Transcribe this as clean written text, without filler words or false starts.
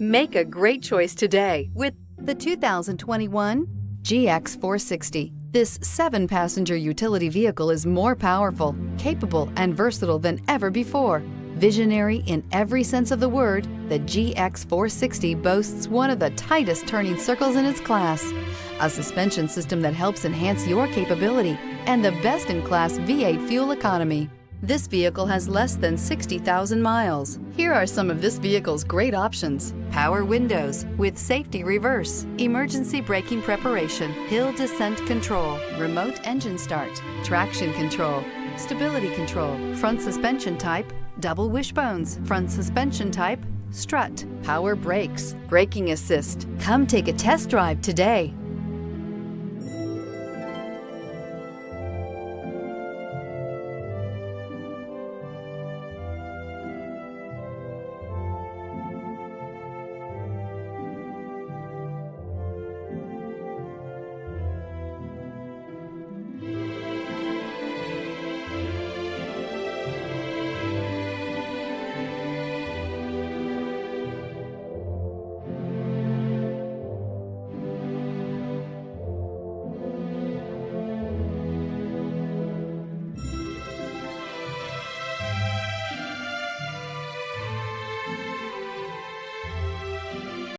Make a great choice today with the 2021 GX 460. This 7-passenger utility vehicle is more powerful, capable, and versatile than ever before. Visionary in every sense of the word, the GX 460 boasts one of the tightest turning circles in its class, a suspension system that helps enhance your capability, and the best-in-class V8 fuel economy. This vehicle has less than 60,000 miles. Here are some of this vehicle's great options: power windows with safety reverse, emergency braking preparation, hill descent control, remote engine start, traction control, stability control, front suspension type, double wishbones, front suspension type, strut, power brakes, braking assist. Come take a test drive today.